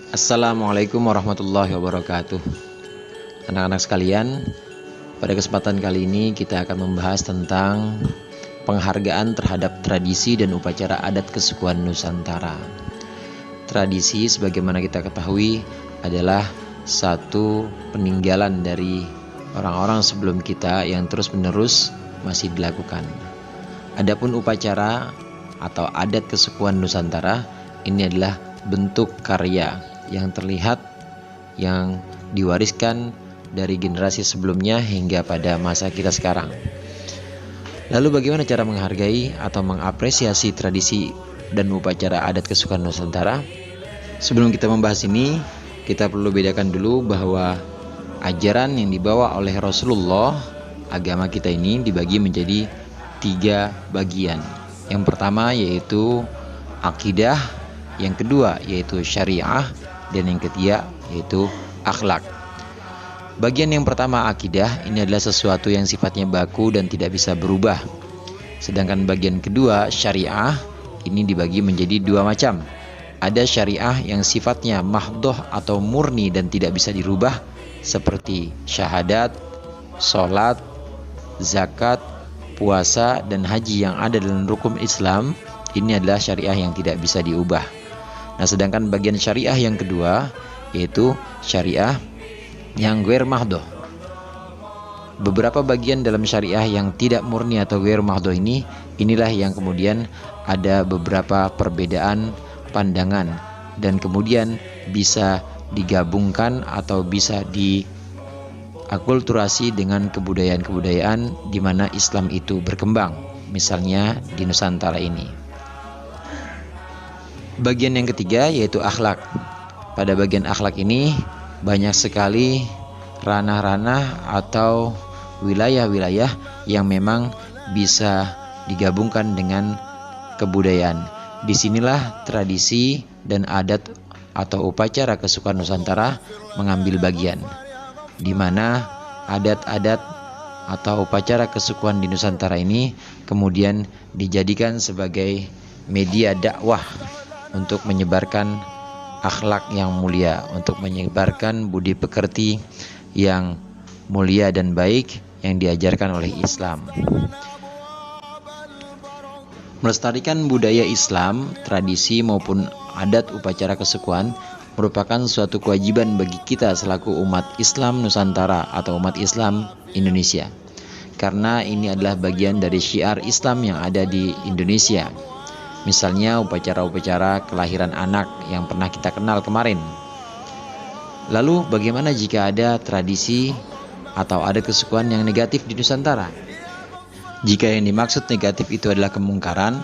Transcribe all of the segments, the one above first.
Assalamualaikum warahmatullahi wabarakatuh. Anak-anak sekalian, pada kesempatan kali ini kita akan membahas tentang penghargaan terhadap tradisi dan upacara adat kesukuan Nusantara. Tradisi sebagaimana kita ketahui adalah satu peninggalan dari orang-orang sebelum kita yang terus-menerus masih dilakukan. Adapun upacara atau adat kesukuan Nusantara ini adalah bentuk karya yang terlihat yang diwariskan dari generasi sebelumnya hingga pada masa kita sekarang. Lalu bagaimana cara menghargai atau mengapresiasi tradisi dan upacara adat kesukuan Nusantara? Sebelum kita membahas ini, kita perlu bedakan dulu bahwa ajaran yang dibawa oleh Rasulullah, agama kita ini dibagi menjadi 3 bagian. Yang pertama yaitu akidah, yang kedua yaitu syariah, dan yang ketiga yaitu akhlak. Bagian yang pertama akidah ini adalah sesuatu yang sifatnya baku dan tidak bisa berubah. Sedangkan bagian kedua syariah ini dibagi menjadi 2 macam. Ada syariah yang sifatnya mahdhoh atau murni dan tidak bisa dirubah, seperti syahadat, sholat, zakat, puasa, dan haji yang ada dalam rukun Islam. Ini adalah syariah yang tidak bisa diubah. Nah, sedangkan bagian syariah yang kedua yaitu syariah yang ghair mahdhoh. Beberapa bagian dalam syariah yang tidak murni atau ghair mahdhoh inilah yang kemudian ada beberapa perbedaan pandangan dan kemudian bisa digabungkan atau bisa diakulturasi dengan kebudayaan-kebudayaan di mana Islam itu berkembang, misalnya di Nusantara ini. Bagian yang ketiga yaitu akhlak. Pada bagian akhlak ini banyak sekali ranah-ranah atau wilayah-wilayah yang memang bisa digabungkan dengan kebudayaan. Disinilah tradisi dan adat atau upacara kesukuan Nusantara mengambil bagian, di mana adat-adat atau upacara kesukuan di Nusantara ini kemudian dijadikan sebagai media dakwah untuk menyebarkan akhlak yang mulia, untuk menyebarkan budi pekerti yang mulia dan baik yang diajarkan oleh Islam. Melestarikan budaya Islam, tradisi maupun adat upacara kesukuan merupakan suatu kewajiban bagi kita selaku umat Islam Nusantara atau umat Islam Indonesia. Karena ini adalah bagian dari syiar Islam yang ada di Indonesia. Misalnya upacara-upacara kelahiran anak yang pernah kita kenal kemarin. Lalu bagaimana jika ada tradisi atau adat kesukuan yang negatif di Nusantara? Jika yang dimaksud negatif itu adalah kemungkaran,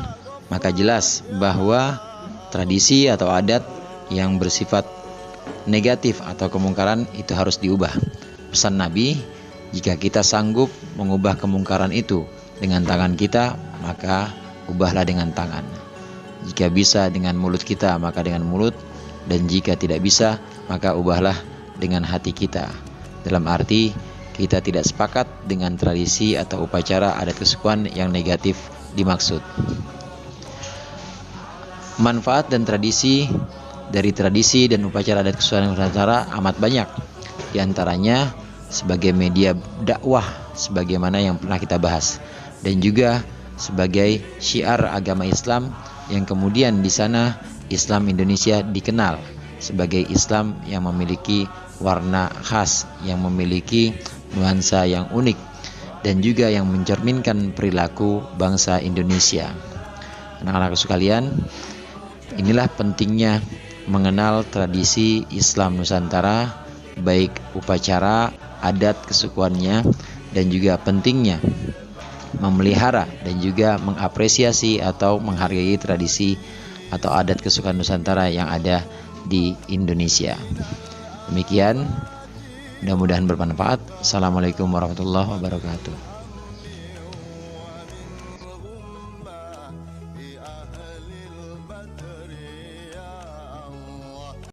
maka jelas bahwa tradisi atau adat yang bersifat negatif atau kemungkaran itu harus diubah. Pesan Nabi, jika kita sanggup mengubah kemungkaran itu dengan tangan kita, maka ubahlah dengan tangan. Jika bisa dengan mulut kita, maka dengan mulut. Dan jika tidak bisa, maka ubahlah dengan hati kita. Dalam arti, kita tidak sepakat dengan tradisi atau upacara adat kesukuan yang negatif dimaksud. Manfaat dan tradisi dari tradisi dan upacara adat kesukuan Nusantara amat banyak. Di antaranya sebagai media dakwah sebagaimana yang pernah kita bahas, dan juga sebagai syiar agama Islam yang kemudian di sana Islam Indonesia dikenal sebagai Islam yang memiliki warna khas, yang memiliki nuansa yang unik, dan juga yang mencerminkan perilaku bangsa Indonesia. Anak-anak sekalian, inilah pentingnya mengenal tradisi Islam Nusantara, baik upacara, adat kesukuannya, dan juga pentingnya memelihara dan juga mengapresiasi atau menghargai tradisi atau adat kesukuan Nusantara yang ada di Indonesia. Demikian, mudah-mudahan bermanfaat. Assalamualaikum warahmatullahi wabarakatuh.